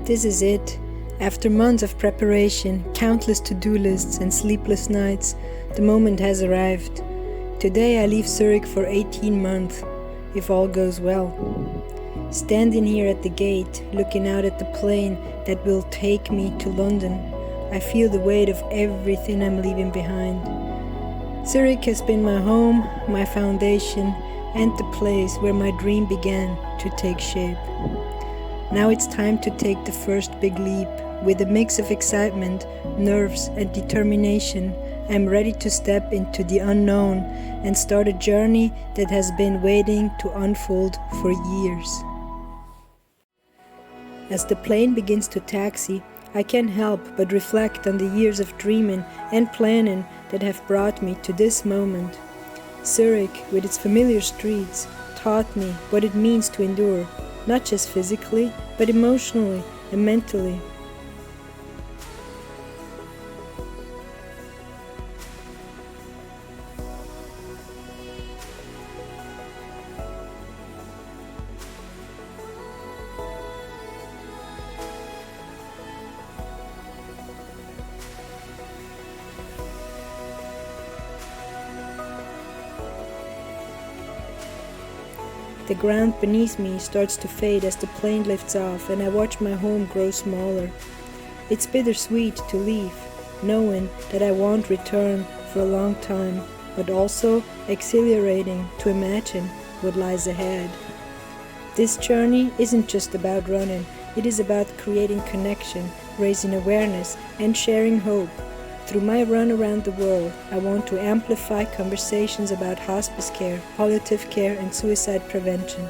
This is it. After months of preparation, countless to-do lists and sleepless nights, the moment has arrived. Today I leave Zurich for 18 months, if all goes well. Standing here at the gate, looking out at the plane that will take me to London, I feel the weight of everything I'm leaving behind. Zurich has been my home, my foundation, and the place where my dream began to take shape. Now it's time to take the first big leap. With a mix of excitement, nerves, and determination, I'm ready to step into the unknown and start a journey that has been waiting to unfold for years. As the plane begins to taxi, I can't help but reflect on the years of dreaming and planning that have brought me to this moment. Zurich, with its familiar streets, taught me what it means to endure, not just physically, but emotionally and mentally. The ground beneath me starts to fade as the plane lifts off and I watch my home grow smaller. It's bittersweet to leave, knowing that I won't return for a long time, but also exhilarating to imagine what lies ahead. This journey isn't just about running, it is about creating connection, raising awareness, and sharing hope. Through my run around the world, I want to amplify conversations about hospice care, palliative care, and suicide prevention,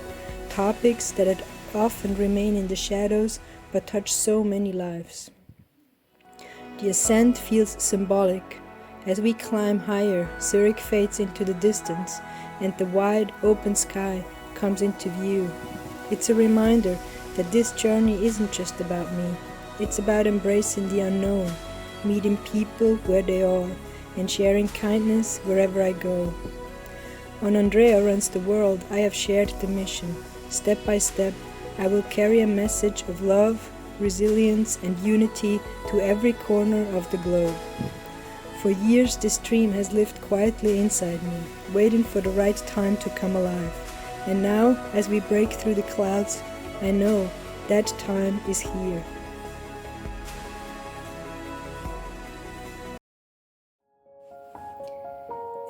topics that often remain in the shadows but touch so many lives. The ascent feels symbolic. As we climb higher, Zurich fades into the distance, and the wide, open sky comes into view. It's a reminder that this journey isn't just about me. It's about embracing the unknown, meeting people where they are, and sharing kindness wherever I go. On Andrea Runs the World, I have shared the mission. Step by step, I will carry a message of love, resilience, and unity to every corner of the globe. For years, this dream has lived quietly inside me, waiting for the right time to come alive. And now, as we break through the clouds, I know that time is here.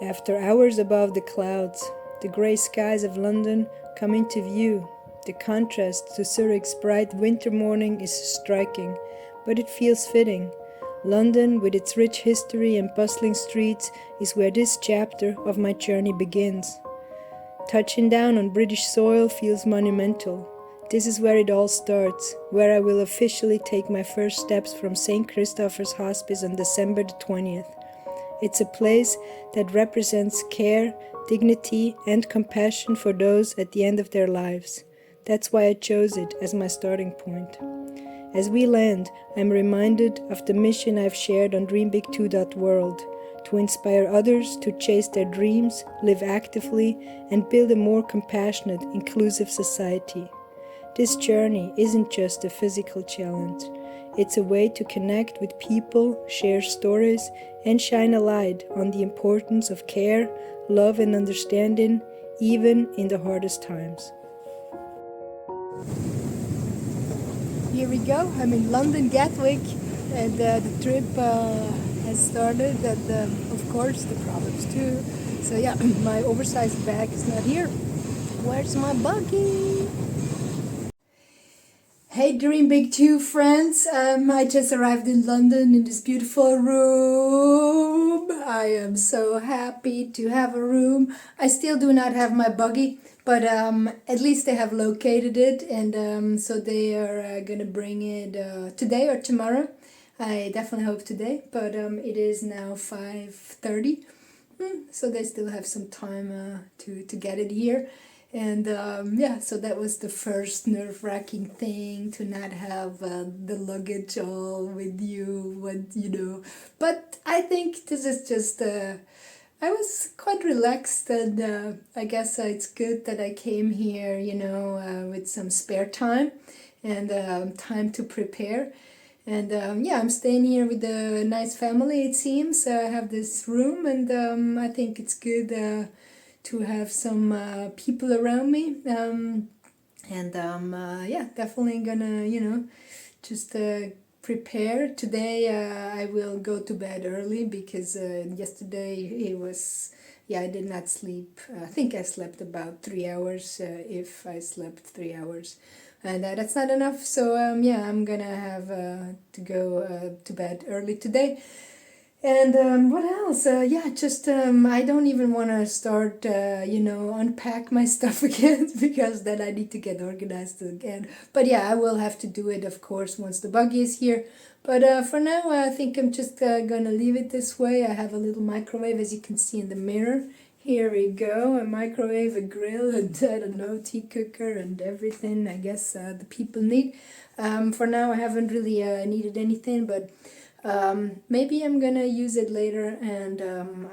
After hours above the clouds, the grey skies of London come into view. The contrast to Zurich's bright winter morning is striking, but it feels fitting. London, with its rich history and bustling streets, is where this chapter of my journey begins. Touching down on British soil feels monumental. This is where it all starts, where I will officially take my first steps from St. Christopher's Hospice on December the 20th. It's a place that represents care, dignity, and compassion for those at the end of their lives. That's why I chose it as my starting point. As we land, I'm reminded of the mission I've shared on dreambig2.world, to inspire others to chase their dreams, live actively, and build a more compassionate, inclusive society. This journey isn't just a physical challenge. It's a way to connect with people, share stories, and shine a light on the importance of care, love, and understanding, even in the hardest times. Here we go. I'm in London Gatwick, and the trip has started, and of course the problems too. So yeah, my oversized bag is not here. Where's my buggy? Hey Dream Big 2 friends, I just arrived in London in this beautiful room. I am so happy to have a room. I still do not have my buggy, but at least they have located it, and so they are gonna bring it today or tomorrow. I definitely hope today, but it is now 5:30, so they still have some time to get it here. And yeah, so that was the first nerve-wracking thing, to not have the luggage all with you, But I think this is just, I was quite relaxed, and I guess it's good that I came here, with some spare time. and time to prepare. And yeah, I'm staying here with a nice family, it seems. I have this room, and I think it's good to have some people around me. And yeah, definitely gonna, just prepare. Today I will go to bed early because yesterday it was, yeah, I did not sleep. I think I slept about 3 hours, if I slept 3 hours. And that's not enough, so yeah, I'm gonna have to go to bed early today. And what else? Yeah, just I don't even want to start, unpack my stuff again because then I need to get organized again. But yeah, I will have to do it, of course, once the buggy is here. But for now, I think I'm just gonna leave it this way. I have a little microwave, as you can see in the mirror. Here we go, a microwave, a grill, and I don't know, tea cooker, and everything I guess the people need. For now, I haven't really needed anything, but maybe I'm gonna use it later, and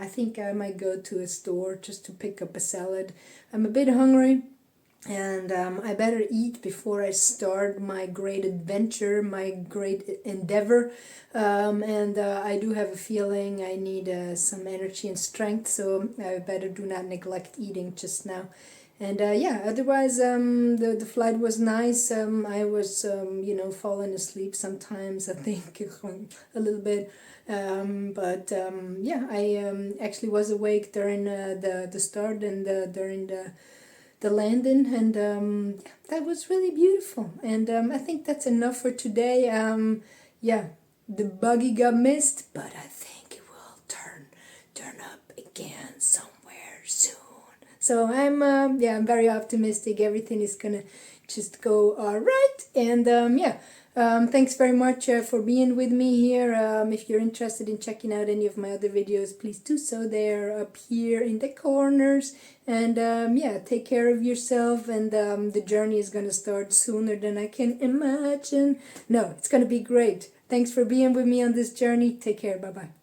I think I might go to a store just to pick up a salad. I'm a bit hungry, and I better eat before I start my great adventure, my great endeavor. And I do have a feeling I need some energy and strength, so I better do not neglect eating just now. And yeah, otherwise the flight was nice. I was falling asleep sometimes, I think a little bit. But yeah, I actually was awake during the start and during the landing, and that was really beautiful. And I think that's enough for today. Yeah, the buggy got missed, but I think it will turn up again somewhere soon. So I'm very optimistic. Everything is gonna just go all right. And yeah, thanks very much for being with me here. If you're interested in checking out any of my other videos, please do so. They're up here in the corners. And yeah, take care of yourself. And the journey is gonna start sooner than I can imagine. No, it's gonna be great. Thanks for being with me on this journey. Take care. Bye-bye.